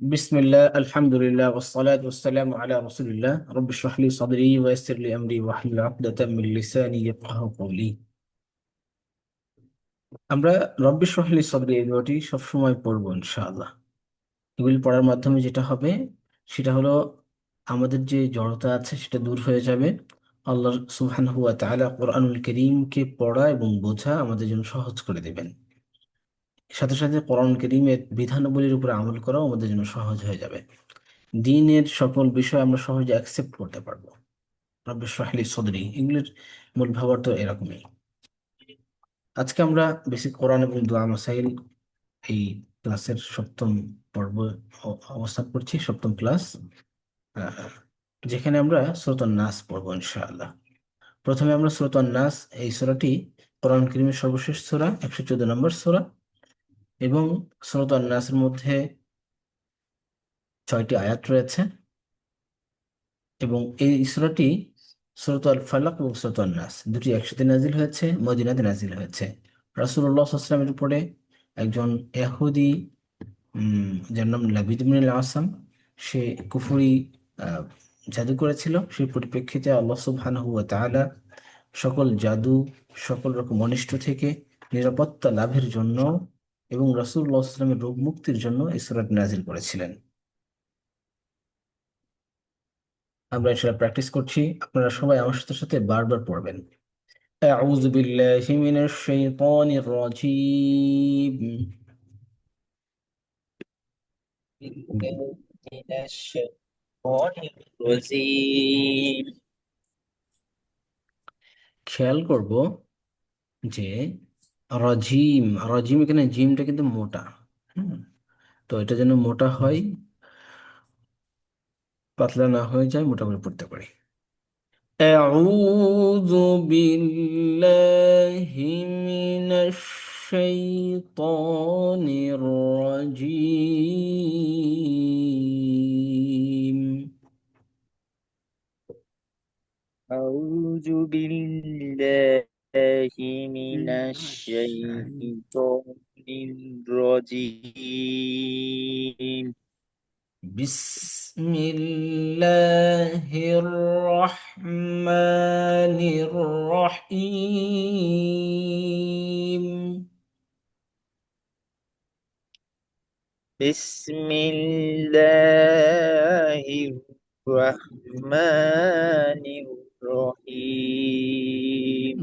বিসমিল্লাহ আলহামদুলিল্লাহ ওয়াসসালাতু ওয়াসসালামু আলা রাসূলিল্লাহ রাব্বি ইশরাহ লি সাদরি ওয়া ইয়াসসির লি আমরি ওয়াহলুল উকদাতাম মিন লিসানি ইয়াফকাহু কওলি। আমরা রব্বি ইশরাহ লি সাদরি এই দোয়াটি সবসময় পড়বো ইনশাআল্লাহ। এগুলি পড়ার মাধ্যমে যেটা হবে সেটা হলো আমাদের যে জড়তা আছে সেটা দূর হয়ে যাবে। আল্লাহ সুবহানাহু ওয়া তাআলা কোরআনুল কারীমকে পড়া এবং বোঝা আমাদের জন্য সহজ করে দেবেন। সাথে সাথে কোরআন কারীমের বিধানাবলীর উপরে আমল করাও আমাদের জন্য সহজ হয়ে যাবে। দিনের সকল বিষয় আমরা সহজে অ্যাকসেপ্ট করতে পারবো। রব্বি ইশরাহ লি সাদরি এগুলির মূল ভাবার্থ এরকমই। আজকে আমরা বেসিক কোরআন এবং দোয়া মাসাইল এই ক্লাসের সপ্তম পর্ব অবস্থান করছি, সপ্তম ক্লাস, আহ, যেখানে আমরা সূরা নাস পড়বো ইনশাআল্লাহ। প্রথমে আমরা সূরা নাস, এই সূরাটি কোরআন কারীমের সর্বশেষ সূরা, 114 নম্বর সূরা, এবং সূরা নাসের মধ্যে 6টি আয়াত রয়েছে। এবং এই সূরাটি সূরাতুল আল ফালাক এবং সূরাতুন নাস দুটি একসাথে নাজিল হয়েছে, মদিনাতে নাজিল হয়েছে। রাসূলুল্লাহ সাল্লাল্লাহু আলাইহি ওয়াসাল্লামের উপরে একজন ইহুদি, যার নাম লাবিদ ইবনুল আসাম, সে কুফরি আহ, জাদু করেছিল। সেই পরিপ্রেক্ষিতে আল্লাহ সুবহানাহু ওয়া তাআলা সকল জাদু, সকল রকম অনিষ্ট থেকে নিরাপত্তা লাভের জন্য এবং রাসূলুল্লাহ সাল্লাল্লাহু আলাইহি ওয়াসাল্লামের রোগ মুক্তির জন্য এই সূরাটি নাজিল করেছিলেন। আমরা সেটা প্র্যাকটিস করছি, আপনারা সবাই আমার সাথে সাথে বারবার পড়বেন। أعوذ بالله من الشيطان الرجيم. من الشيطان الرجيم খেয়াল করব যে রাজিম, রাজিম এখানে জিমটা কিন্তু মোটা। হুম, তো এটা যেন মোটা হয়, পাতলা না হয়ে যায়, মোটা করে পড়তে পারি। أعوذ بالله من الشيطان الرجيم. أعوذ بالله من الشيطان الرجيم بسم الله الرحمن الرحيم. بسم الله الرحمن الرحيم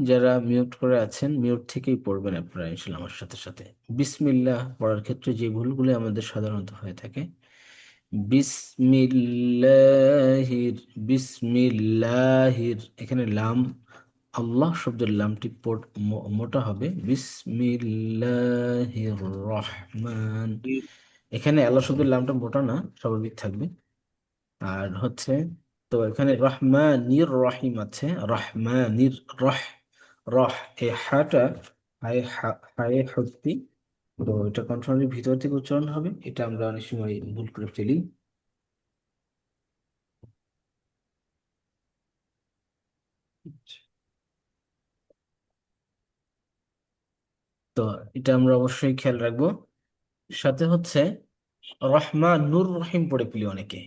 যারা মিউট করে আছেন মিউট থেকেই পড়বেন আপনারা ইনশাল্লাহ আমার সাথে সাথে। বিসমিল্লাহ পড়ার ক্ষেত্রে যে ভুলগুলো আমাদের সাধারণত হয়ে থাকে, বিসমিল্লাহির, বিসমিল্লাহির এখানে লাম, আল্লাহ শব্দের লামটি মোটা হবে। বিসমিল্লাহির রহমান, এখানে আল্লাহ শব্দের লামটা মোটা না, স্বাভাবিক থাকবে। আর হচ্ছে, তো এখানে রহমানির রহিম আছে, রহমানির রহ, রহ, এই হাটা হায়, হায় হস্তি, তো এটা কণ্ঠনালীর ভিতর থেকে উচ্চারণ হবে। এটা আমরা অনেক সময় ভুল করে ফেলি। তো এটা আমরা অবশ্যই খেয়াল রাখবো। সাথে হচ্ছে রহমা নূর রহিম পড়ে ফেলি অনেকে,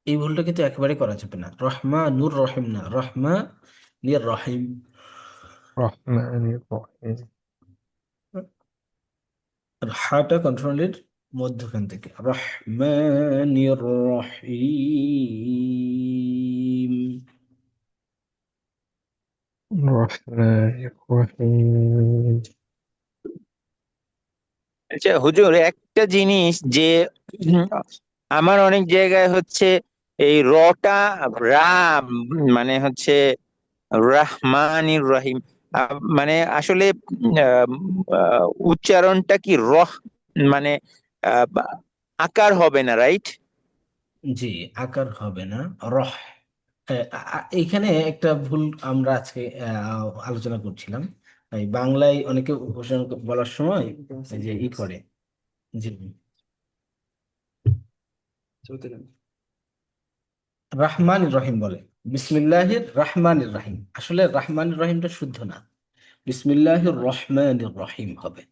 এই ভুলটা কিন্তু একেবারে করা যাবে না। রহমা নূর রহিম না, রহমা নির রহিম। الرحمن الرحيم আর হাটা কন্ট্রোলের মধ্যখান থেকে, রহমানির রহিম। الرحمن الرحيم আচ্ছা হুজুর, একটা জিনিস যে উম, আমার অনেক জায়গায় হচ্ছে এই রটা রাম, মানে হচ্ছে রাহমানির রহিম, মানে আসলে উচ্চারণটা কি রহ, মানে আকার হবে না, রাইট? জি, আকার হবে না, রহ। এইখানে একটা ভুল আমরা আজকে আলোচনা করছিলাম। এই বাংলায় অনেকে ঘোষণা বলার সময় এই যে ই করে, জি, রাহমান রহিম বলে, বিসমিল্লাহির রাহমানির রাহিম। আসলে রাহমানির রহিমটা শুদ্ধ না, বিসমিল্লাহির রহমানির রহিম হবে।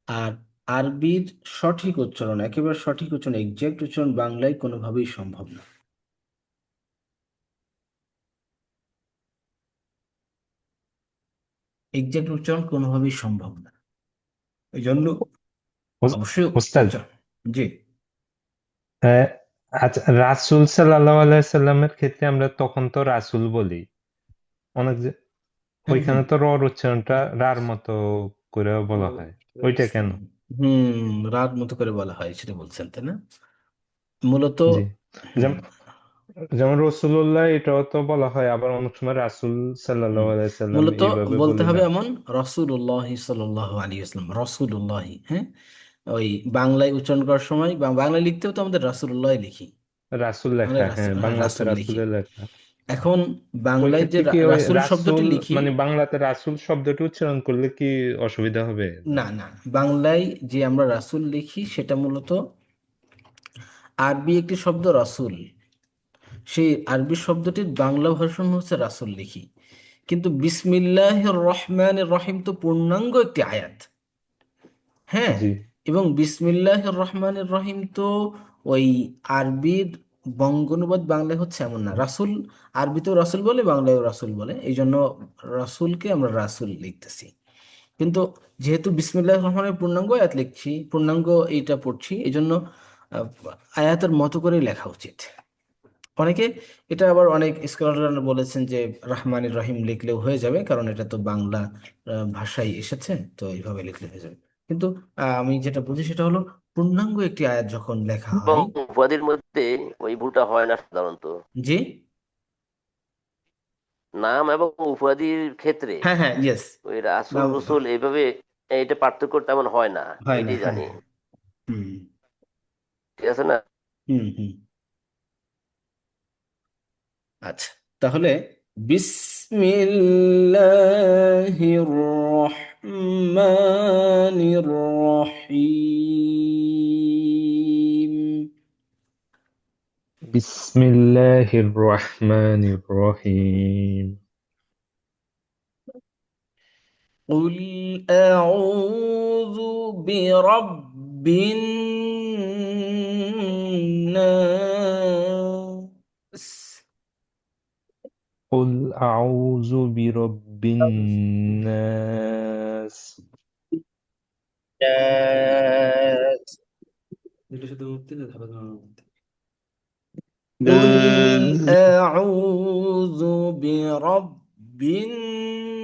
আর আরবির সঠিক উচ্চারণ, একেবারে সঠিক উচ্চারণ, এক্সাক্ট উচ্চারণ বাংলায় কোনোভাবেই সম্ভব না। এক্সাক্ট উচ্চারণ কোনোভাবেই সম্ভব না, এই জন্য অবশ্যই ওস্তাদ, উচ্চারণ। জি। আহ, আচ্ছা, রাসূল সাল্লাল্লাহু আলাইহি সাল্লামের ক্ষেত্রে আমরা তখন তো রাসূল বলি অনেক হুম হুম ওইখানে তো রর উচ্চারণটা রার মতো করে বলা হয়, ওইটা কেন? রাত মতো করে বলা হয় সেটা বলছেন তাই না? মূলত জি, হুম যেমন যেমন রসুল্লাহ এটাও তো বলা হয়, আবার অনেক সময় রাসূল হুম সাল্লাল্লাহু আলাইহি সাল্লাম মূলত এইভাবে বলতে বলি হবে না। এমন, রসুল্লাহ সাল্লাল্লাহু আলাইহি ওয়াসাল্লাম, রসুল্লাহ। হ্যাঁ, ওই বাংলায় উচ্চারণ করার সময় বা বাংলায় লিখতেও তো আমাদের রাসূলুল্লাহ লিখি, রাসূল আমরা লেখা, রাসূল, হ্যাঁ, হ্যাঁ বাংলাতে রাসূল লিখি। রাসূলের লেখা। এখন ওই বাংলায় যে ক্ষেত্রে কি ওই রাসূল শব্দটি রাসূল লিখি, মানে বাংলাতে রাসূল শব্দটি উচ্চারণ করলে কি অসুবিধা হবে? না না, বাংলায় যে আমরা রাসূল লিখি সেটা মূলত আরবি একটি শব্দ রাসূল, সেই আরবি শব্দটির বাংলা ভার্সন হচ্ছে রাসূল লিখি। কিন্তু বিসমিল্লাহির রহমানির রহিম তো পূর্ণাঙ্গ একটি আয়াত। হ্যাঁ, জি এবং বিসমিল্লাহির রহমানির রহিম তো ওই আরবির বঙ্গানুবাদ বাংলায় হচ্ছে এমন না। রাসূল আরবিতেও রাসূল বলে, বাংলায়ও রাসূল বলে, এই জন্য রাসূলকে আমরা রাসূল লিখতেছি। কিন্তু যেহেতু বিসমিল্লাহির রহমানের পূর্ণাঙ্গ আয়াত লিখছি, পূর্ণাঙ্গ এইটা পড়ছি, এই জন্য আহ, আয়াতের মতো করেই লেখা উচিত। অনেকে, এটা আবার অনেক স্কলাররা বলেছেন যে রাহমানির রহিম লিখলেও হয়ে যাবে, কারণ এটা তো বাংলা ভাষায় এসেছে, তো এইভাবে লিখলে হয়ে যাবে। কিন্তু আমি যেটা বুঝি সেটা হলো, পূর্ণাঙ্গ একটি আয়াত যখন লেখা এবং হয়। উপাধির মধ্যে ওই ভুলটা হয় না সাধারণত। জি। নাম এবং উপাধির ক্ষেত্রে হ্যাঁ হ্যাঁ, ইয়েস। ওই রাসূল নাম রসুল এইভাবে এটা পার্থক্য তেমন হয় না, হয় না, এটাই হ্যাঁ জানি। হ্যাঁ। হুম ঠিক আছে না? হুম হুম। আচ্ছা, তাহলে বিসমিল্লাহির রহমানির রহিম। বিসমিল্লাহির রহমানির রহিম। قل أعوذ برب الناس. قل أعوذ برب الناس. قل أعوذ برب الناس.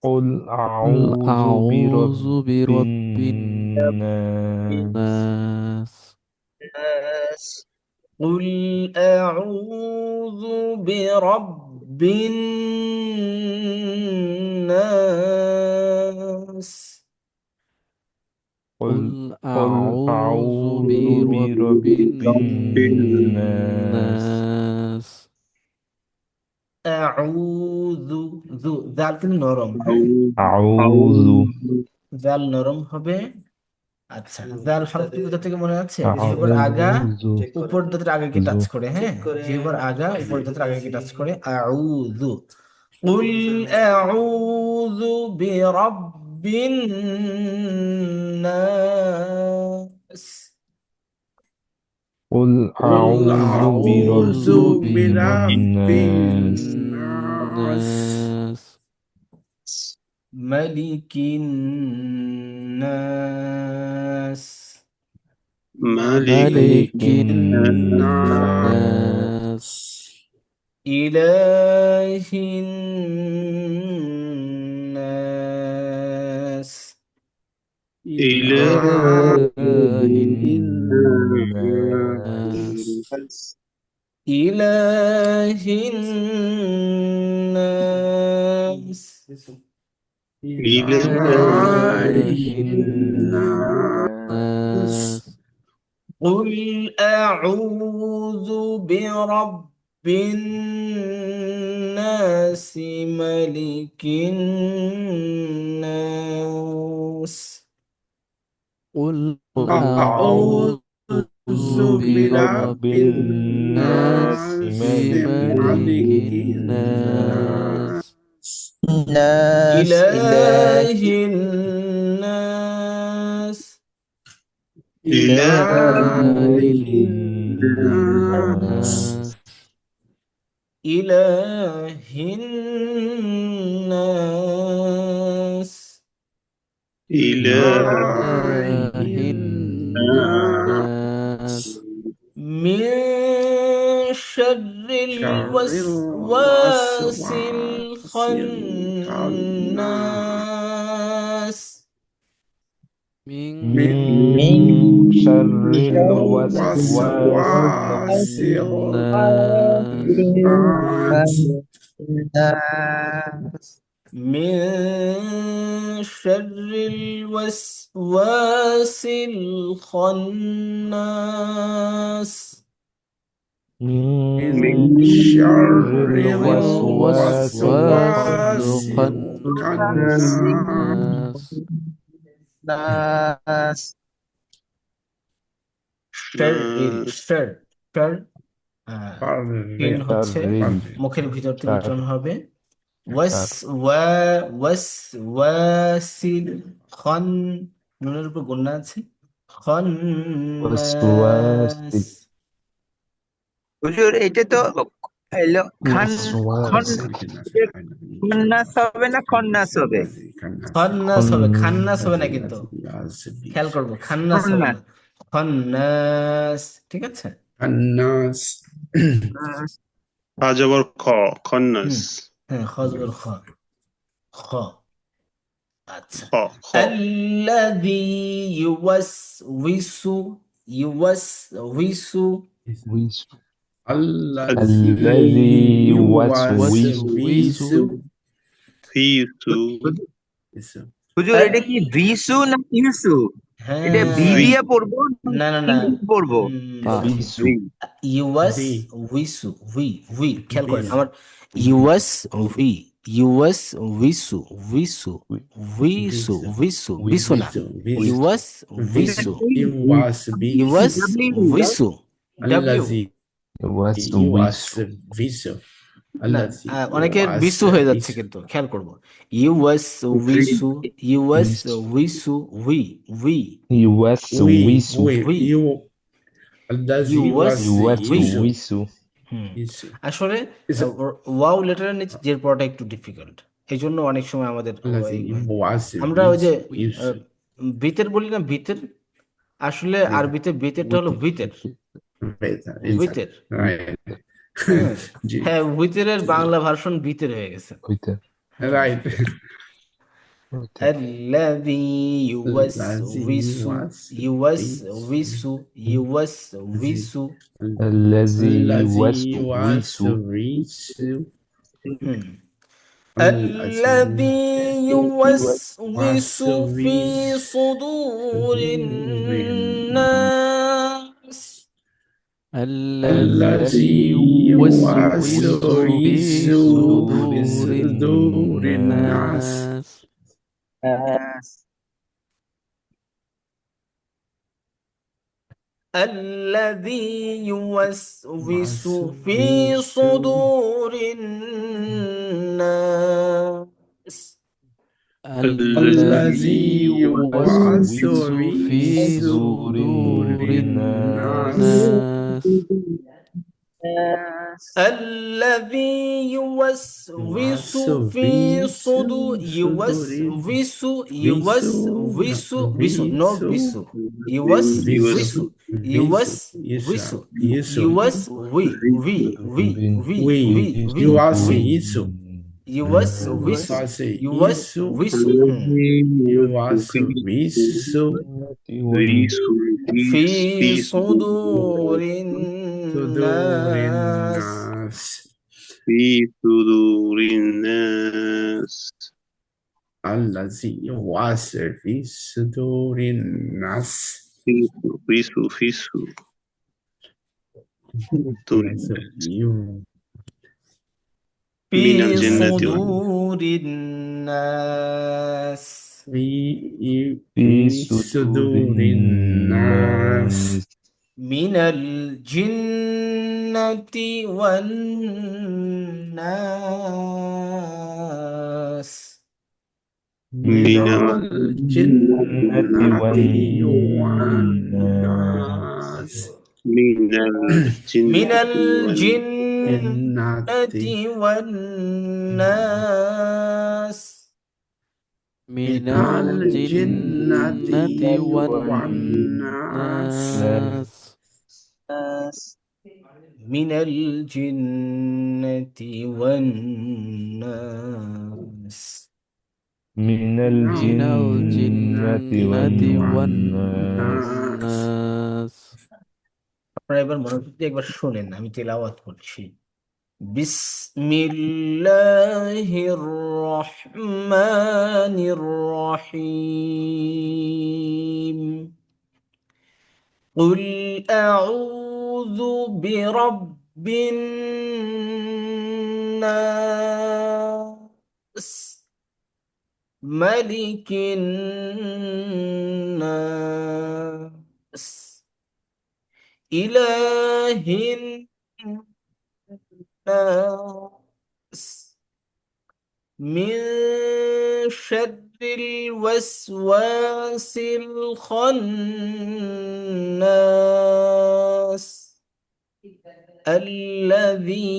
قل قل أعوذ أعوذ برب برب الناس. الناس. قل أعوذ برب الناس. قل قل قل أعوذ أعوذ برب برب الناس. الناس. أعوذ، ذال কিন্তু নরম, হ্যাঁ, أعوذ জাল নরম হবে। আচ্ছা, জাল হরফটি কোথা থেকে মনে আছে? জিহ্বার আগা أعوذ উপর দাঁতের আগে কি টাচ ذو করে, হ্যাঁ, জিহ্বার আগা উপর দাঁতের আগে কি টাচ করে, আউযু। কুল আউযু বিরাব্বিন নাস। قل قل أعوذ أعوذ برب أعوذ برب برب الناس. الناس، الناس. ملك الناس، ملك ملك الناس. الناس. إله الناس. إله إله الناس. الناس. إله الناس. إله إله الناس. الناس. قل أعوذ برب الناس، ملك الناس. قل قل أعوذ أعوذ برب برب الناس الناس ملك ملك الناس. الناس. الناس إله الناس إله الناس الناس إله الناس إله الناس الناس من شر شر الوسواس الوسواس الخناس من من من شر الوسواس الوسواس الناس الخناس الناس من شر الوسواس الخناس من من شر شر الوسواس الوسواس الوسواس الخناس الخناس الناس شر شر তিন হচ্ছে شر মুখের ভিতর থেকে شر উচ্চারণ হবে ওয়াস شر ওয়াস ওয়াসিল খন নুনের উপর গুণনা আছে وسواس খন্নাস হুজুর এটা তো হলো وسواس খন্নাস হবে না খন্নাস হবে? খন্নাস হবে খান্নাস হবে না خن কিন্তু খেয়াল করবো খান্নাস হবে খন্নাস না খন্নাস ঠিক আছে الناس আজবর খ খন্নাস হ্যাঁ খজবর খ খ আচ্ছা খ খ الذي يوسوس يوسوس وس- الذي الذي يوسوس يوسوس ফিসু হুজুর এটা কি ভিসু না ইউসু? এটা ভি হ্যাঁ দিয়ে পড়বো না না কি না দিয়ে পড়বো? ويسو ইউএস ভি। উইসু উই খেয়াল করেন ভি। আমার ইউএস উই ইউএস উইসু উইসু উইসু উইসু বিসু না ইউএস উইসু ইউএস উইসু ডাব্লিউ الذي وسوس না অনেকের বিসু হয়ে যাচ্ছে কিন্তু খেয়াল করবো ইউএস উইসু ইউএস উইসু উই উই يوسوس الذي يوسوس আসলে ওয়াও লেটারের নিচে জের পড়াটা একটু ডিফিকাল্ট এই জন্য অনেক সময় আমাদের আমরা ওই যে বিতের বলি না বিতের আসলে আরবিতে বিতেরটা হলো ভিতের ভিতের হ্যাঁ হ্যাঁ ভিতরের বাংলা ভার্সন ভিতর হয়ে গেছে right الذي يوسوس يوسوس يوسوس الذي يوسوس الذي يوسوس في صدور الناس الذي يوسوس في صدور الناس الذي يوسوس في صدور الناس الذي يوسوس في صدور الناس الذي يوسوس في صدور بيسو نو بيسو في صدور الناس في صدور الناس الذي يوسوس في صدور الناس فيسو في من الجنة صدور الناس في صدور الناس মিনাল জিন্নাতি ওয়ান নাস। من من الجنة والناس والناس من মিনাল الجنة জিন্নাতি ওয়ান নাস। من من الجنة الجنة والناس والناس. মিনাল জিন্নাতি ওয়ান নাস। من من من الجنة الجنة والناس والناس. আপনারা এবার মনোযোগ দিয়ে একবার শোনেন, আমি তেলাওয়াত করছি। বিসমিল্লাহির রহমানির রহিম। قل أعوذ برب الناس، ملك الناس، إله الناس، من شر الوسواس الخناس، الذي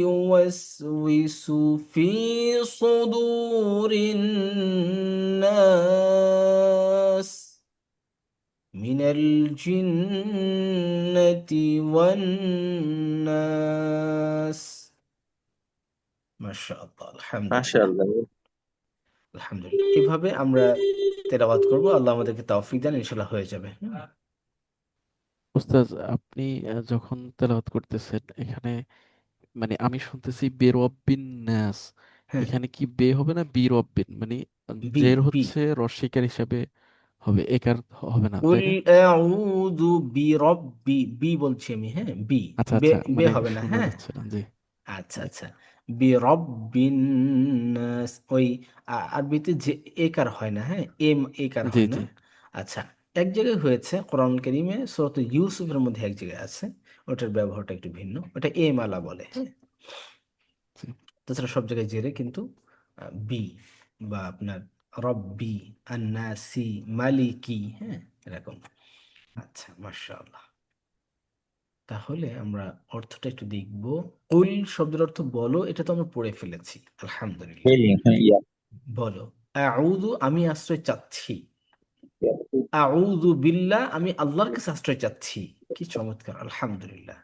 يوسوس في صدور الناس من الجنة والناس। ما شاء الله، الحمد لله। মাশাআল্লাহ। আলহামদুলিল্লাহ, এভাবে আমরা তেলাওয়াত করব। আল্লাহ আমাদেরকে তৌফিক দেন, ইনশাআল্লাহ হয়ে যাবে। উস্তাজ, আপনি যখন তেলাওয়াত করতেছেন এখানে, মানে আমি শুনতেছি বেরব্বিন নাস, হ্যাঁ, এখানে কি বে হবে না বি রব্বিন, মানে বি জের বি হচ্ছে রস্বইকার হিসাবে হবে, একার হবে না, কুল তাই না? আউযু বিরব্বি, বি বলছি আমি, হ্যাঁ বি, আচ্ছা বে আচ্ছা, বে মানে হবে না, শোনা হ্যাঁ। যাচ্ছে না, জি আচ্ছা জি আচ্ছা, বিরব্বিন নাস, ওই আরবিতে যে একার হয় না, হ্যাঁ এম একার জি হয় না। জি আচ্ছা, এক জায়গায় হয়েছে কোরআন কারীমে সূরা ইউসুফের মধ্যে এক জায়গায় আছে, ওটার ব্যবহারটা একটু ভিন্ন, ওটা এম আলা বলে, হ্যাঁ। জি। তাছাড়া সব জায়গায় জেরে কিন্তু বি, বা আপনার রব্বি, আন্নাসি, মালিকি, হ্যাঁ এরকম। আচ্ছা, মাশাআল্লাহ। তাহলে আমরা অর্থটা একটু দেখব। কুল শব্দের অর্থ বলো, এটা তো আমরা পড়ে ফেলেছি, আলহামদুলিল্লাহ। বলো। আউযু, আমি আশ্রয় চাচ্ছি। আউযু বিল্লাহ, আমি আল্লাহর কাছে আশ্রয় চাচ্ছি। কি চমৎকার, আলহামদুলিল্লাহ।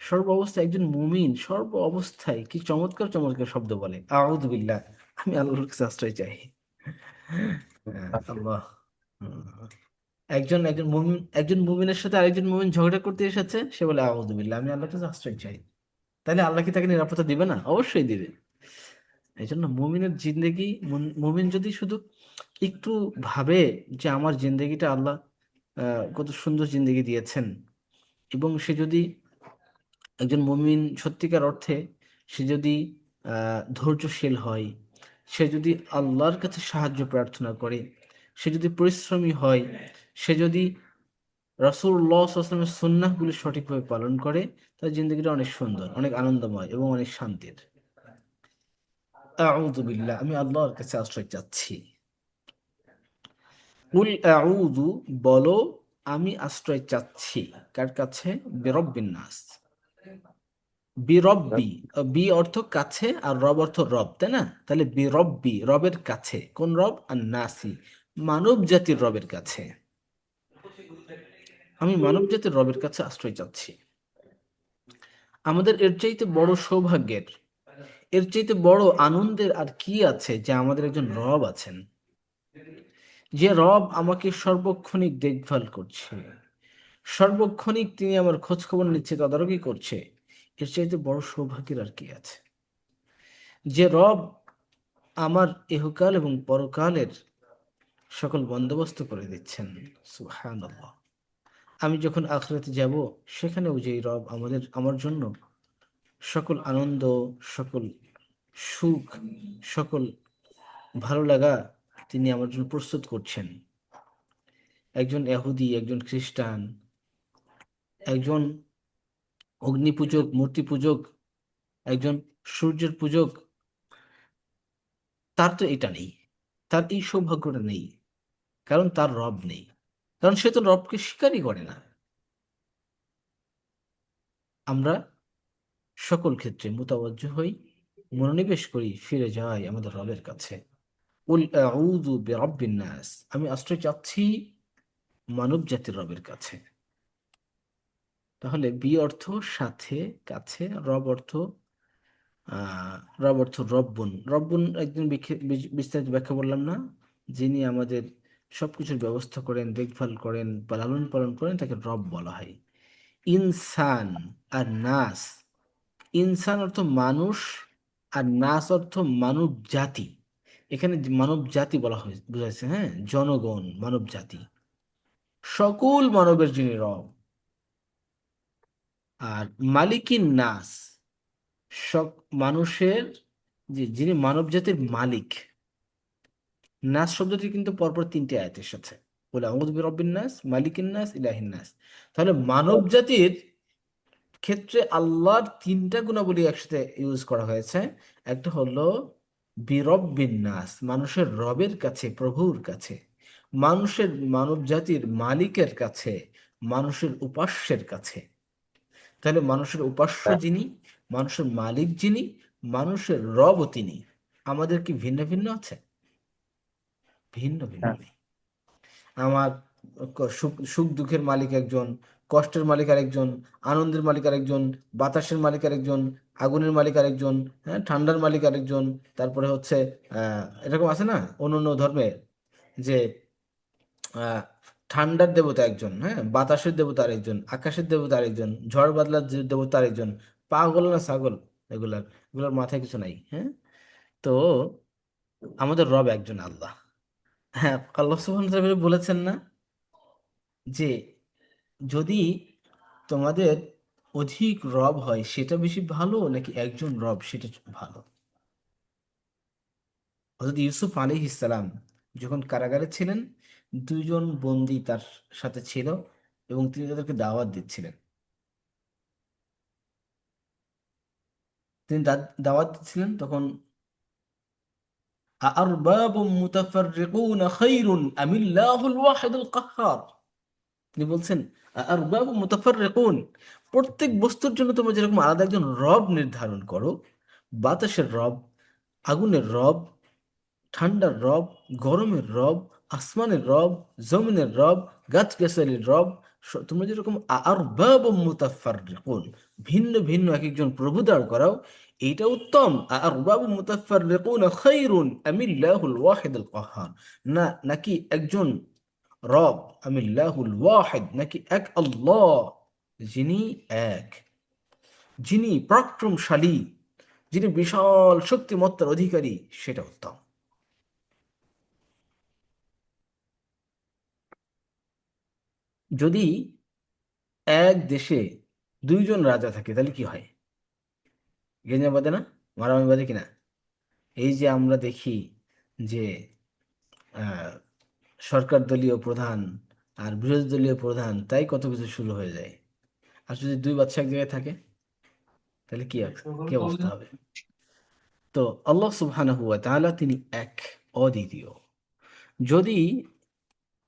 সর্ব অবস্থায় একজন মুমিন সর্ব অবস্থায় কি চমৎকার চমৎকার শব্দ বলে, আউযু বিল্লাহ, আমি আল্লাহর কাছে আশ্রয় চাই। আল্লাহ। হুম। একজন একজন মুমিন, একজন মুমিনের সাথে আরেকজন মুমিন ঝগড়া করতে এসেছে, সে বলে আউযু বিল্লাহ, আমি আল্লাহর কাছে আশ্রয় চাই। তাহলে আল্লাহ কি তাকে নিরাপত্তা দিবে না? অবশ্যই দিবে। এই জন্য মুমিনের জিন্দেগি, মুমিন যদি শুধু একটু ভাবে যে আমার জিন্দেগিটা আল্লাহ কত সুন্দর জিন্দেগি দিয়েছেন, এবং সে যদি একজন মুমিন সত্যিকার অর্থে, সে যদি ধৈর্যশীল হয়, সে যদি আল্লাহর কাছে সাহায্য প্রার্থনা করে, সে যদি পরিশ্রমী হয়, সে যদি রাসূলুল্লাহ সাল্লাল্লাহু আলাইহি ওয়াসাল্লামের সুন্নাহগুলি সঠিকভাবে পালন করে, তার জিন্দেগিটা অনেক সুন্দর, অনেক আনন্দময় এবং অনেক শান্তির। আউযু বিল্লাহ, আমি আল্লাহর কাছে আশ্রয় চাচ্ছি। কুল আউযু, বলো আমি আশ্রয় চাচ্ছি, কার কাছে? বিরব্বিন নাস। বিরব্বি, বি অর্থ কাছে, আর রব অর্থ রব, তাই না? তাহলে বিরব্বি, রবের কাছে। কোন রব? আর নাসি, মানব জাতির রবের কাছে। আমি মানব জাতির রবের কাছে আশ্রয় চাচ্ছি। আমাদের এর চাইতে বড় সৌভাগ্যের, এর চাইতে বড় আনন্দের আর কি আছে, যে আমাদের একজন রব আছেন, যে রব আমাকে সর্বক্ষণিক দেখভাল করছে, সর্বক্ষণিক তিনি আমার খোঁজ খবর নিচ্ছে, তদারকি করছে। এর চাইতে বড় সৌভাগ্যের আর কি আছে? যে রব আমার ইহকাল এবং পরকালের সকল বন্দোবস্ত করে দিচ্ছেন। সুবহানাল্লাহ। আমি যখন আখিরাতে যাব, সেখানেও যে রব আমার জন্য সকল আনন্দ, সকল সুখ, সকল ভালো লাগা তিনি আমার জন্য প্রস্তুত করছেন। একজন ইহুদি, একজন খ্রিস্টান, একজন অগ্নি পূজক, মূর্তি পূজক, একজন সূর্যের পূজক, তার তো এটা নেই, তার এই সৌভাগ্যটা নেই, কারণ তার রব নেই, কারণ সে তো রবকে স্বীকারই করে না। আমরা সকল ক্ষেত্রে মুতাওয়াজ্জহ হই, মনোনিবেশ করি, ফিরে যাই আমাদের রবের কাছে। কুল আউযু বিরাব্বিন নাস, আমি আশ্রয় চাচ্ছি মানব জাতির রবের কাছে। তাহলে বি অর্থ সাথে, কাছে, রব অর্থ আহ রব অর্থ রব্বুন। রব্বুন একদিন বিস্তারিত ব্যাখ্যা বললাম না, যিনি আমাদের সবকিছুর ব্যবস্থা করেন, দেখভাল করেন, লালন পালন করেন, তাকে রব বলা হয়। ইনসান আর নাস, ইনসান অর্থ মানুষ, আর নাস অর্থ মানব জাতি। এখানে যে মানব জাতি বলা হয় বুঝাইছে, হ্যাঁ, জনগণ, মানব জাতি, সকল মানবের যিনি রব। আর মালিকিন নাস, সব মানুষের, যে যিনি মানব জাতির মালিক। নাস শব্দটি কিন্তু পরপর তিনটি আয়াতে এসেছে, বলে আউযু বিরাব্বিন নাস, মালিকিন নাস, ইলাহিন নাস। তাহলে মানব জাতির ক্ষেত্রে আল্লাহর তিনটা গুণাবলী একসাথে ইউজ করা হয়েছে। একটা হলো বিরব্বিন নাস, মানুষের রবের কাছে, প্রভুর কাছে, মানুষের, মানব জাতির মালিকের কাছে, মানুষের উপাস্যের কাছে। তাহলে মানুষের উপাস্য যিনি, মানুষের মালিক যিনি, মানুষের রবও তিনি। আমাদের কি ভিন্ন ভিন্ন আছে? ভিন্ন ভিন্ন হ্যাঁ, নেই। আমার সুখ সুখ দুঃখের মালিক একজন, কষ্টের মালিক আরেকজন, আনন্দের মালিক আরেকজন, বাতাসের মালিক আরেকজন, আগুনের মালিক আরেকজন, হ্যাঁ, ঠান্ডার মালিক আরেকজন। তারপরে হচ্ছে এরকম আছে না অন্য অন্য ধর্মে, যে আহ ঠান্ডার দেবতা একজন, হ্যাঁ, বাতাসের দেবতা আরেকজন, আকাশের দেবতা আরেকজন, ঝড় বাদলার দেবতা আরেকজন। পাগল না ছাগল এগুলার, এগুলোর মাথায় কিছু নাই, হ্যাঁ। তো আমাদের রব একজন আল্লাহ। হ্যাঁ, আল্লাহ সুবহানাহু ওয়া তাআলা বলেছেন না যে যদি তোমাদের অধিক রব হয় সেটা বেশি ভালো, নাকি একজন রব সেটা ভালো? হযরত ইউসুফ আলাইহিস সালাম যখন কারাগারে ছিলেন, দুইজন বন্দী তার সাথে ছিল এবং তিনি তাদেরকে দাওয়াত দিচ্ছিলেন। তিনি দাওয়াত দিচ্ছিলেন, তখন আরবাবুম মুতাফাররিকুনা খায়রুন আমিল্লাহুল ওয়াহিদুল কাহ্হার, তিনি বলছেন আরবাবুম মুতাফাররিকুন, প্রত্যেক বস্তুর জন্য তোমরা যেরকম আলাদা একজন রব নির্ধারণ করো, বাতাসের রব, আগুনের রব, ঠান্ডার রব, গরমের রব, আসমানের রব, জমিনের রব, গাছগাছালির রব, তোমরা যেরকম আরবাবুম মুতাফাররিকুন, ভিন্ন ভিন্ন এক একজন প্রভু দাঁড় করাও, এইটা উত্তম। আরবাবুম মুতাফাররিকুন খায়রুন আমিল্লাহুল ওয়াহিদুল কাহ্হার, না নাকি একজন রব, আমিল্লাহুল ওয়াহিদ, নাকি এক আল্লাহ, যিনি এক, যিনি পরাক্রমশালী, যিনি বিশাল শক্তিমত্তার অধিকারী, সেটা উত্তম। যদি এক দেশে দুইজন রাজা থাকে তাহলে কি হয়? গেঞ্জা বাঁধে না, মারামারি বাঁধে কিনা? এই যে আমরা দেখি যে আহ, সরকার দলীয় প্রধান আর বিরোধী দলীয় প্রধান, তাই কত কিছু শুরু হয়ে যায়। আর যদি দুই বাদশা এক জায়গায় থাকে তাহলে কি অবস্থা হবে? তো আল্লাহ সুবহানাহু ওয়া তাআলা তিনি এক, অদ্বিতীয়। যদি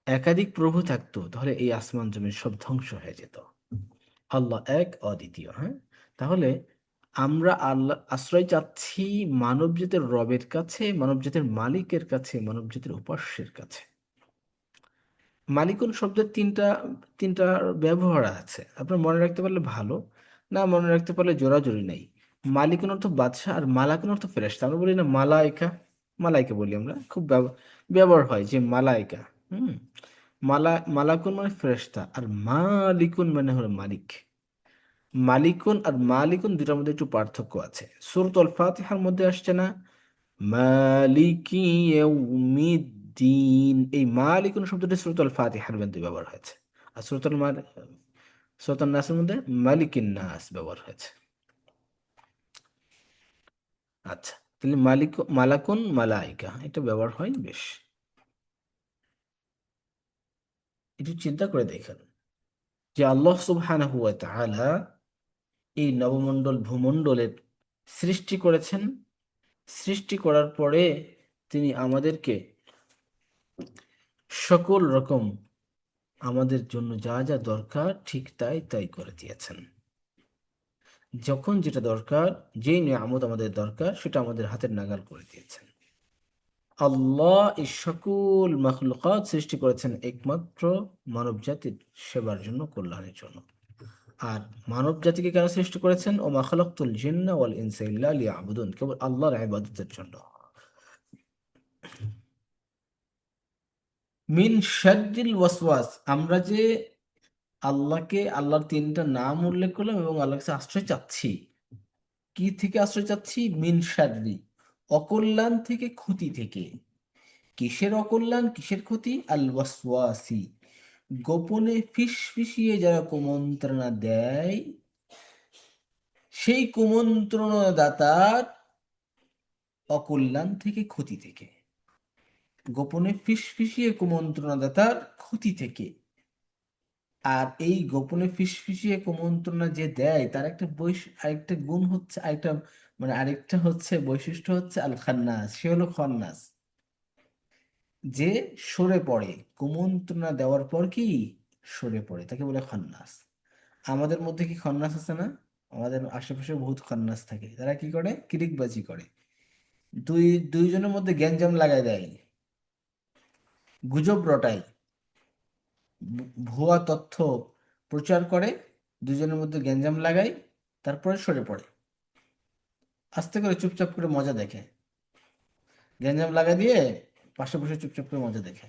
একাধিক প্রভু থাকতো তাহলে এই আসমান জমিন সব ধ্বংস হয়ে যেত। আল্লাহ এক, অদ্বিতীয়, হ্যাঁ। তাহলে আমরা আল্লাহ আশ্রয় চাচ্ছি মানব জাতির রবের কাছে, মানব জাতির মালিকের কাছে, মানব জাতির উপাস্যের কাছে। মালিকুন শব্দের তিনটা তিনটা ব্যবহার আছে, আপনার মনে রাখতে পারলে ভালো, না মনে রাখতে পারলে জোরাজুরি নেই। মালিকুন অর্থ বাদশাহ, আর মালাকুন অর্থ ফেরেশতা। আমরা বলি না মালাইকা, মালাইকা বলি আমরা, খুব ব্যবহার হয় যে মালাইকা। হুম, মালাকুন মানে ফেরেশতা, আর মালিকুন মানে হলো মালিক। মালিকুন আর মালিকুন দুটার মধ্যে একটু পার্থক্য আছে। সূরাতুল ফাতিহার মধ্যে আসছে না মালিকি ইয়াউমিদ্দিন, এই মালিকুন শব্দটি সূরাতুল ফাতিহার মধ্যে ব্যবহার হয়েছে। আর সূরাতুন নাসের মধ্যে মালিকিন নাস ব্যবহার হয়েছে। আচ্ছা, তাহলে মালাকুন মালাইকা এটা ব্যবহার হয় বেশ, একটু চিন্তা করে দেখেন। যে আল্লাহ সুবহানাহু ওয়া তাআলা এই নবমণ্ডল ভূমণ্ডলের সৃষ্টি করেছেন। সৃষ্টি করার পরে তিনি আমাদেরকে সকল রকম আমাদের জন্য যা যা দরকার ঠিক তাই তাই করে দিয়েছেন। যখন যেটা দরকার, যেই নিয়ামত আমাদের দরকার, সেটা আমাদের হাতের নাগাল করে দিয়েছেন। আল্লাহ এই সকল মাখলুকাত সৃষ্টি করেছেন একমাত্র মানব জাতির সেবার জন্য, কল্যাণের জন্য। আর মানব জাতিকে কেন সৃষ্টি করেছেন? ও মা খালাকতুল জিন্না ওয়াল ইনসা ইল্লা লিয়াবুদুন, কেবল আল্লাহর ইবাদতের জন্য। মিন শাররিল ওয়াসওয়াস, আমরা যে আল্লাহকে, আল্লাহর তিনটা নাম উল্লেখ করলাম এবং আল্লাহর কাছে আশ্রয় চাচ্ছি। কি থেকে আশ্রয় চাচ্ছি? মিন শাররি, অকল্যাণ থেকে, ক্ষতি থেকে। কিসের অকল্যাণ, কিসের ক্ষতি? আল ওয়াসওয়াসি, গোপনে ফিসফিসিয়ে যারা কুমন্ত্রণা দেয়, সেই কুমন্ত্রণা দাতার অকল্যাণ থেকে, ক্ষতি থেকে। গোপনে ফিসফিসিয়ে কুমন্ত্রণা দাতার ক্ষতি থেকে। আর এই গোপনে ফিসফিসিয়ে কুমন্ত্রণা যে দেয়, তার একটা আরেকটা গুণ হচ্ছে, আরেকটা হচ্ছে বৈশিষ্ট্য হচ্ছে আল খান্নাস, সে হলো খন্নাস, যে সরে পড়ে। কুমন্ত্রণা দেওয়ার পর কি সরে পড়ে, তাকে বলে খন্নাস। আমাদের মধ্যে কি খন্নাস আছে না? আমাদের আশেপাশে বহুত খন্নাস থাকে। তারা কি করে? কিরিকবাজি করে। দুইজনের মধ্যে গ্যাঞ্জাম লাগাই দেয়, গুজব রটায়, ভুয়া তথ্য প্রচার করে, দুজনের মধ্যে গ্যাঞ্জাম লাগায়, তারপরে সরে পড়ে, আস্তে করে চুপচাপ করে মজা দেখে। গ্যাঞ্জাম লাগা দিয়ে পাশে বসে চুপচাপ করে মজা দেখে।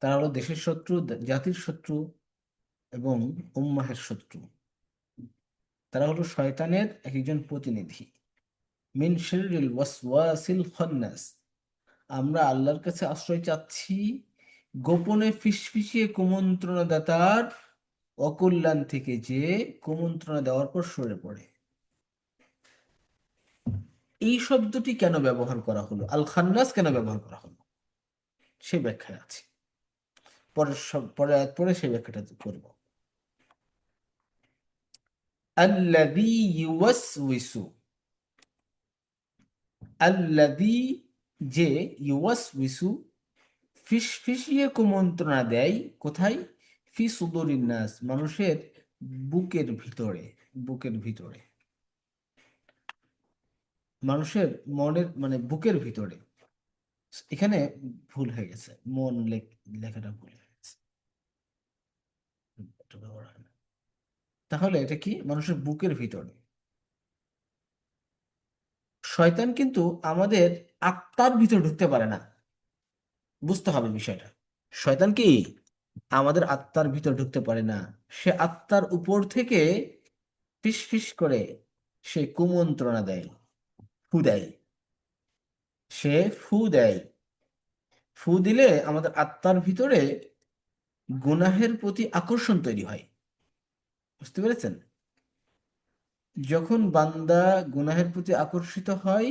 তারা হলো দেশের শত্রু, জাতির শত্রু এবং উম্মাহের শত্রু। তারা হলো শয়তানের একজন প্রতিনিধি। মিন শাররিল ওয়াসওয়াসিল খান্নাস, আমরা আল্লাহর কাছে আশ্রয় চাচ্ছি গোপনে ফিসফিসিয়ে কুমন্ত্রণা দাতার অকল্যাণ থেকে, যে কুমন্ত্রণা দেওয়ার পর সরে পড়ে। এই শব্দটি কেন ব্যবহার করা হলো, আল খান্নাস কেন ব্যবহার করা হলো, সে ব্যাখ্যায় আছে। পরে সেই ব্যাখ্যাটা করব। আল্লাযী ইউওয়াসউইসু, আল্লাযী যে, ইউওয়াসউইসু ফিসফিসিয়ে কুমন্ত্রণা দেয়, কোথায়? ফি সুদুরিন নাস, মানুষের বুকের ভিতরে। বুকের ভিতরে, মানুষের মনের বুকের ভিতরে। এখানে ভুল হয়ে গেছে, লেখাটা ভুল হয়ে গেছে, এটা ব্যবহার হয় না। তাহলে এটা কি? মানুষের বুকের ভিতরে। শয়তান কিন্তু আমাদের আত্মার ভিতরে ঢুকতে পারে না, বুঝতে হবে বিষয়টা। শয়তান কি আমাদের আত্মার ভিতর ঢুকতে পারে না। সে আত্মার উপর থেকে ফিসফিস করে সে কুমন্ত্রণা দেয়, ফু দেয়। সে ফু দেয়। ফু দিলে আমাদের আত্মার ভিতরে গুনাহের প্রতি আকর্ষণ তৈরি হয়। বুঝতে পেরেছেন? যখন বান্দা গুনাহের প্রতি আকর্ষিত হয়,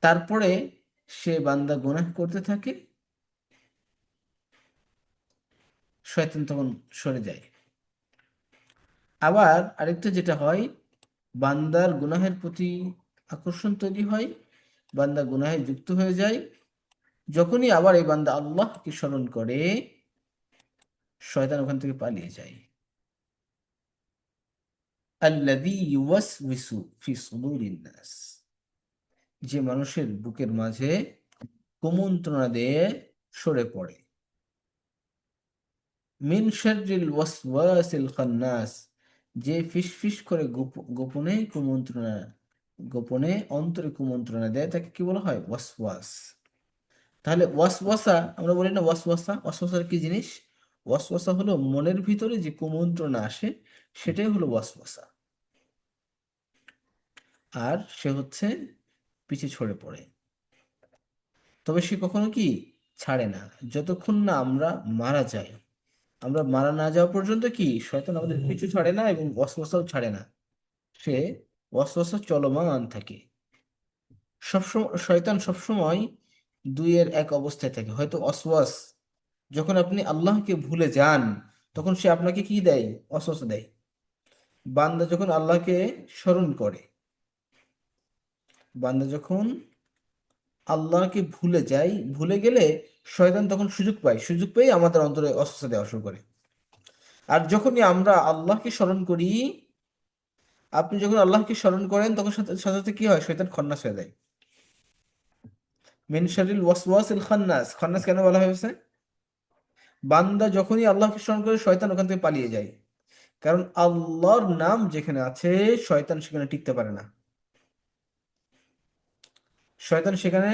তারপরে সে বান্দা গুনাহ করতে থাকে, শয়তান তখন সরে যায়। আবার আরেকটা যেটা হয়, বান্দার গুনাহের প্রতি আকর্ষণ তৈরি হয়, বান্দা গুনাহে যুক্ত হয়ে যায়। যখনই আবার এই বান্দা আল্লাহকে স্মরণ করে, শয়তান ওখান থেকে পালিয়ে যায়। আল্লাযী ইউওয়াসউইসু ফি সুদুরিন নাস, যে মানুষের বুকের মাঝে কুমন্ত্রণা দিয়ে সরে পড়ে। মিন শাররিল ওয়াসওয়াসিল খান্নাস, যে ফিসফিস করে গোপনে কুমন্ত্রণা, গোপনে অন্তরে কুমন্ত্রণা দেয়, তাকে কি বলা হয়? ওয়াসওয়াস। তাহলে ওয়াসওয়াসা, আমরা বলি না ওয়াসওয়াসা, ওয়াসওয়াসার কি জিনিস? ওয়াসওয়াসা হলো মনের ভিতরে যে কুমন্ত্রণা আসে, সেটাই হলো ওয়াসওয়াসা। আর সে হচ্ছে পিছে ছড়ে পড়ে। তবে সে কখনো কি ছাড়ে না, যতক্ষণ না আমরা মারা যাই। আমরা মারা না যাওয়া পর্যন্ত কি শয়তান আমাদের পিছু ছাড়ে না এবং ওয়াসওয়াসাও ছাড়ে না। সে ওয়াসওয়াসা চলমান থাকে সবসময়। শয়তান সবসময় দুইয়ের এক অবস্থায় থাকে, হয়তো ওয়াসওয়াস যখন আপনি আল্লাহকে ভুলে যান তখন সে আপনাকে কি দেয়? ওয়াসওয়াসা দেয়। বান্দা যখন আল্লাহকে স্মরণ করে, বান্দা যখন আল্লাহকে ভুলে যায়, ভুলে গেলে শয়তান তখন সুযোগ পায়, সুযোগ পেয়ে আমাদের অন্তরে ওয়াসওয়াসা দেওয়া শুরু করে। আর যখনই আমরা আল্লাহকে স্মরণ করি, আপনি যখন আল্লাহকে স্মরণ করেন তখন সাথে সাথে সাথে কি হয়? শয়তান খন্নাস হয়ে যায়। মিন শাররিল ওয়াসওয়াসিল খান্নাস। খন্নাস কেন বলা হয়েছে? বান্দা যখনই আল্লাহকে স্মরণ করে শয়তান ওখান থেকে পালিয়ে যায়। কারণ আল্লাহর নাম যেখানে আছে শয়তান সেখানে টিকতে পারে না। শয়তান সেখানে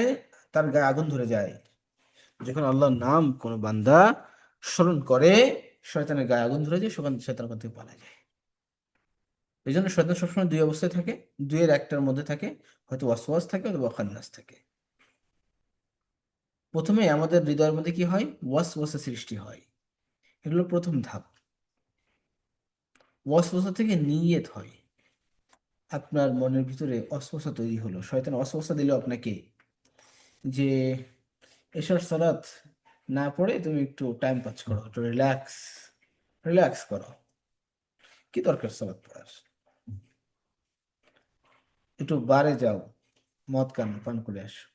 তার গায়ে আগুন ধরে যায়। যখন আল্লাহর নাম কোনো বান্দা স্মরণ করে শয়তানের গায়ে আগুন ধরে যায়, শয়তান ওখান থেকে পালিয়ে যায়। এই জন্য শয়তান সবসময় দুই অবস্থায় থাকে, দুইয়ের একটার মধ্যে থাকে, হয়তো ওয়াসওয়াস থাকে অথবা খান্নাস থাকে। প্রথমে আমাদের হৃদয়ের মধ্যে কি হয়? ওয়াসওয়াসা সৃষ্টি হয়। এগুলো প্রথম ধাপ। ওয়াসওয়াসা থেকে নিয়ত হয়। আপনার মনের ভিতরে ওয়াসওয়াসা তৈরি হলো, শয়তান ওয়াসওয়াসা দিল আপনাকে যে এশার সালাত না পড়ে তুমি একটু টাইম পাস করো, একটু রিল্যাক্স রিল্যাক্স করো। কি দরকার সালাত পড়ার? একটু বারে যাও, মদ পান করে আসো,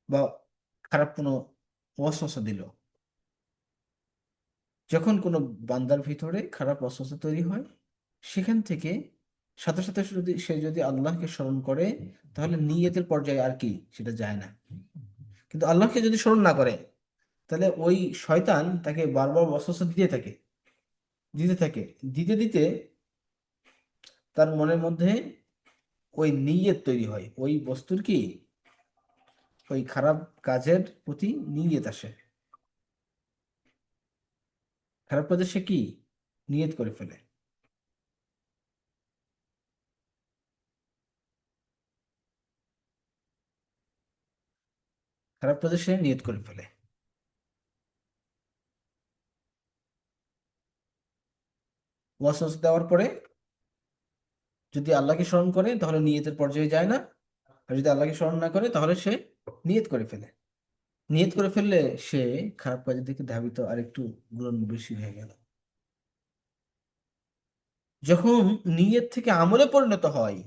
বা খারাপ কোনো ওয়াসওয়াসা দিল। যখন কোনো বান্দার ভিতরে খারাপ ওয়াসওয়াসা তৈরি হয়, সেখান থেকে সাথে সাথে সে যদি আল্লাহকে স্মরণ করে তাহলে নিয়তের পর্যায়ে আর কি সেটা যায় না। কিন্তু আল্লাহকে যদি স্মরণ না করে তাহলে ওই শয়তান তাকে বারবার ওয়াসওয়াসা দিতে থাকে, দিতে থাকে, দিতে দিতে তার মনের মধ্যে ওই নিয়ত তৈরি হয়, ওই বস্তুর কি, ওই খারাপ কাজের প্রতি নিয়ত আসে। খারাপ কাজে সে কি নিয়ত করে ফেলে। খারাপ কাজে সে নিয়ত করে ফেলে। ওয়াসওয়াসা দেওয়ার পরে যদি আল্লাহকে স্মরণ করে তাহলে নিয়তের পর্যায়ে যায় না, আর যদি আল্লাহকে স্মরণ না করে তাহলে সে নিয়ত করে ফেলে। নিয়ত করে ফেললে সে খারাপ কাজের দিকে ধাবিত আর একটু গুণ বেশি হয়ে গেল। যখন নিয়ত থেকে আমলে পরিণত হয়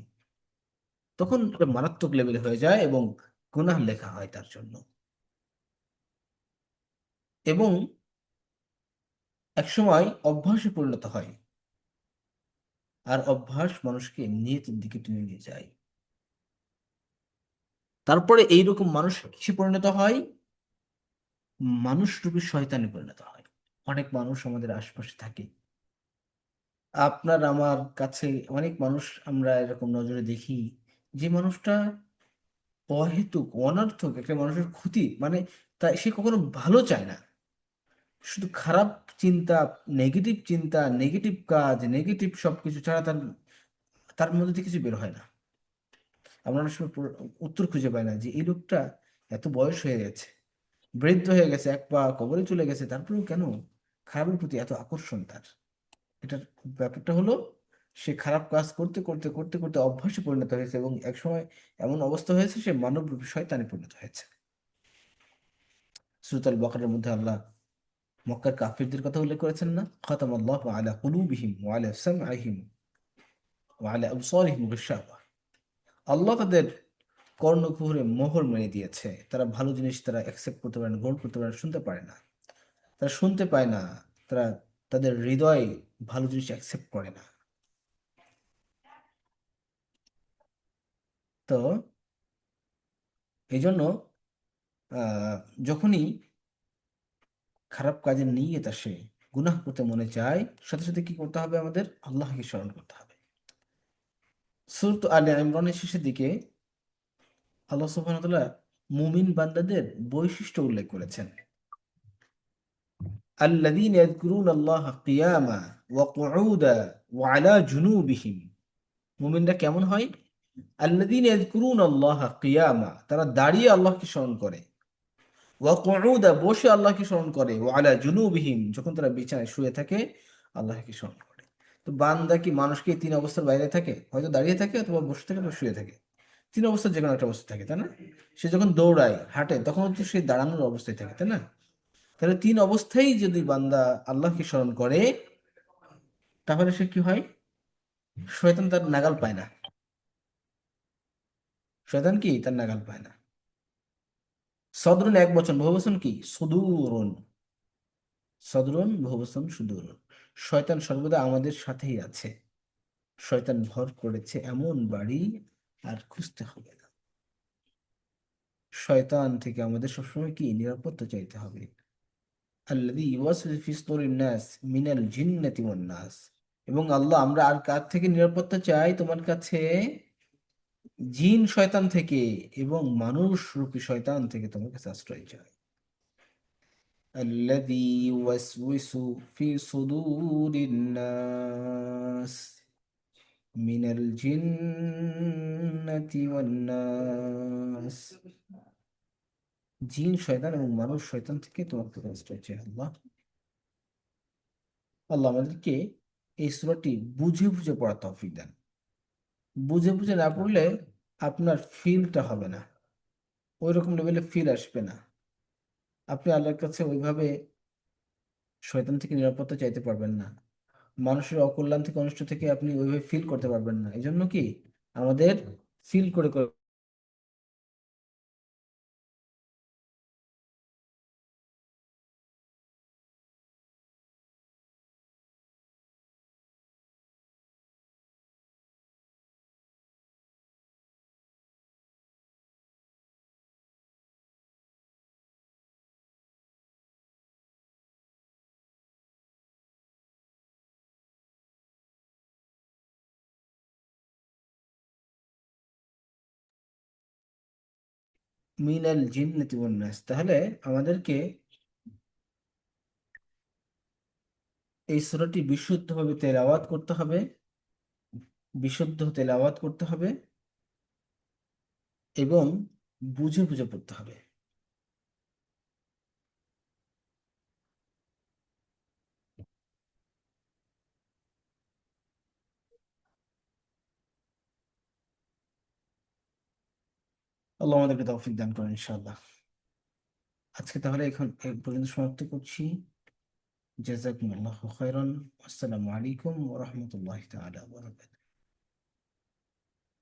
তখন এটা মারাত্মক লেভেলে হয়ে যায় এবং গুনাহ লেখা হয় তার জন্য। এবং একসময় অভ্যাসে পরিণত হয়, আর অভ্যাস মানুষকে নিয়তের দিকে টেনে নিয়ে যায়। তারপরে এইরকম মানুষ কিসে পরিণত হয়? মানুষ রূপী শয়তানে পরিণত হয়। অনেক মানুষ আমাদের আশপাশে থাকে, আপনার আমার কাছে অনেক মানুষ আমরা এরকম নজরে দেখি, যে মানুষটা অহেতুক অনর্থক একটা মানুষের ক্ষতি, মানে সে কখনো ভালো চায় না, শুধু খারাপ চিন্তা, নেগেটিভ কাজ, নেগেটিভ সবকিছু ছাড়া তার তার মধ্যে থেকে কিছু বের হয় না। আমরা অনেক সময় উত্তর খুঁজে পাই না যে এই লোকটা এত বয়স হয়ে গেছে, বৃদ্ধ হয়ে গেছে, এক পা কবরে চলে গেছে, তারপরেও কেন খারাপের প্রতি এত আকর্ষণ তার? এটার ব্যাপারটা হলো সে খারাপ কাজ করতে করতে করতে করতে অভ্যাসে পরিণত হয়েছে এবং একসময় এমন অবস্থা হয়েছে সে মানবরূপী শয়তানে পরিণত হয়েছে। সূরা আল বাকারার মধ্যে আল্লাহ মক্কার কাফিরদের কথা উল্লেখ করেছেন না? খাতামাল্লাহু আলা কুলুবিহিম ওয়া আলা সামঈহিম ওয়া আলা আবসারিহিম গিশাওয়া। আল্লাহ তাদের কর্ণকুহরে মোহর মেরে দিয়েছে, তারা ভালো জিনিস তারা অ্যাকসেপ্ট করতে পারে না, গ্রহণ করতে পারে না, শুনতে পারে না, তারা শুনতে পায় না, তারা তাদের হৃদয় ভালো জিনিস অ্যাকসেপ্ট করে না। তো এই জন্য যখনই খারাপ কাজের নিয়ত আসে, গুনাহ করতে মনে চায়, সাথে সাথে কি করতে হবে? আমাদের আল্লাহকে স্মরণ করতে হবে। সূরা আলে ইমরানের শেষের দিকে আল্লাহ সুবহানাহু ওয়া তাআলা মুমিন বান্দাদের বৈশিষ্ট্য উল্লেখ করেছেন। আল্লাযীনা ইয়াযকুরুনাল্লাহা কিয়ামা ওয়া কুউদা ওয়া আলা জুনুবিহিম। মুমিনরা কেমন হয়? আল্লাযীনা ইয়াযকুরুনাল্লাহা কিয়ামা, তারা দাঁড়িয়ে আল্লাহকে স্মরণ করে, ওয়া কুউদা, বসে আল্লাহকে স্মরণ করে, ওয়া আলা জুনুবিহিম, যখন তারা বিছানায় শুয়ে থাকে আল্লাহকে স্মরণ করে। তো বান্দা কি মানুষকে এই তিন অবস্থার বাইরে থাকে? হয়তো দাঁড়িয়ে থাকে অথবা বসে থাকে অথবা শুয়ে থাকে। তিন অবস্থা যে কোনো একটা অবস্থা থাকে, তাই না? সে যখন দৌড়ায় হাঁটে তখন তো সে দাঁড়ানোর অবস্থায় থাকে, তাই না? তাহলে তিন অবস্থায় যদি বান্দা আল্লাহকে স্মরণ করে তাহলে সে কি হয়? শয়তান তার নাগাল পায় না। শয়তান কি তার নাগাল পায় না। সদরুন এক বচন, বহুবচন কি? সুদূরুন। সদরুন বহুবচন সুদূরুন। শয়তান সর্বদা আমাদের সাথেই আছে। শয়তান ভর করেছে এমন বাড়ি আর খুঁজতে হবে না। শয়তান থেকে আমাদের সবসময় কি নিরাপত্তা চাইতে হবে। আল্লাযী ইউওয়াসওয়িসু ফি সুদুরিন নাস মিনাল জিন্নাতি ওয়ান নাস। এবং আল্লাহ, আমরা আর কার থেকে নিরাপত্তা চাই তোমার কাছে? জিন শয়তান থেকে এবং মানুষ রূপী শয়তান থেকে তোমার কাছে আশ্রয় চাই। আল্লাযী ইউওয়াসওয়িসু ফি সুদুরিন নাস মিনাল জিন্নাতি ওয়ান নাস। জিন শয়তান এবং মানুষ শয়তান থেকে তোমার কাছে আশ্রয় চাই আল্লাহ। আল্লাহ আমাদেরকে এই সূরাটি বুঝে বুঝে পড়ার তৌফিক দেন। বুঝে বুঝে না পড়লে আপনার ফিলটা হবে না, ওই রকম লেভেলে ফিল আসবে না। আপনি আল্লাহর কাছে ওইভাবে শয়তান থেকে নিরাপত্তা চাইতে পারবেন না। মানুষের অকল্যাণ থেকে অনিষ্ট থেকে আপনি ওইভাবে ফিল করতে পারবেন না। এই জন্য কি আমাদের ফিল করে করে মিনাল জিন্নাতি ওয়ান নাস। তাহলে আমাদেরকে এই সূরাটি বিশুদ্ধভাবে তেলাওয়াত করতে হবে, বিশুদ্ধ তেলাওয়াত করতে হবে এবং বুঝে বুঝে পড়তে হবে। আল্লাহ আমাদেরকে তৌফিক দান করেন ইনশাআল্লাহ। আজকে তাহলে এখন এই পর্যন্ত সমাপ্ত করছি। জাযাকুমুল্লাহু খাইরান। আসসালামু আলাইকুম ওয়া রাহমাতুল্লাহি তাআলা ওয়া বারাকাতুহু।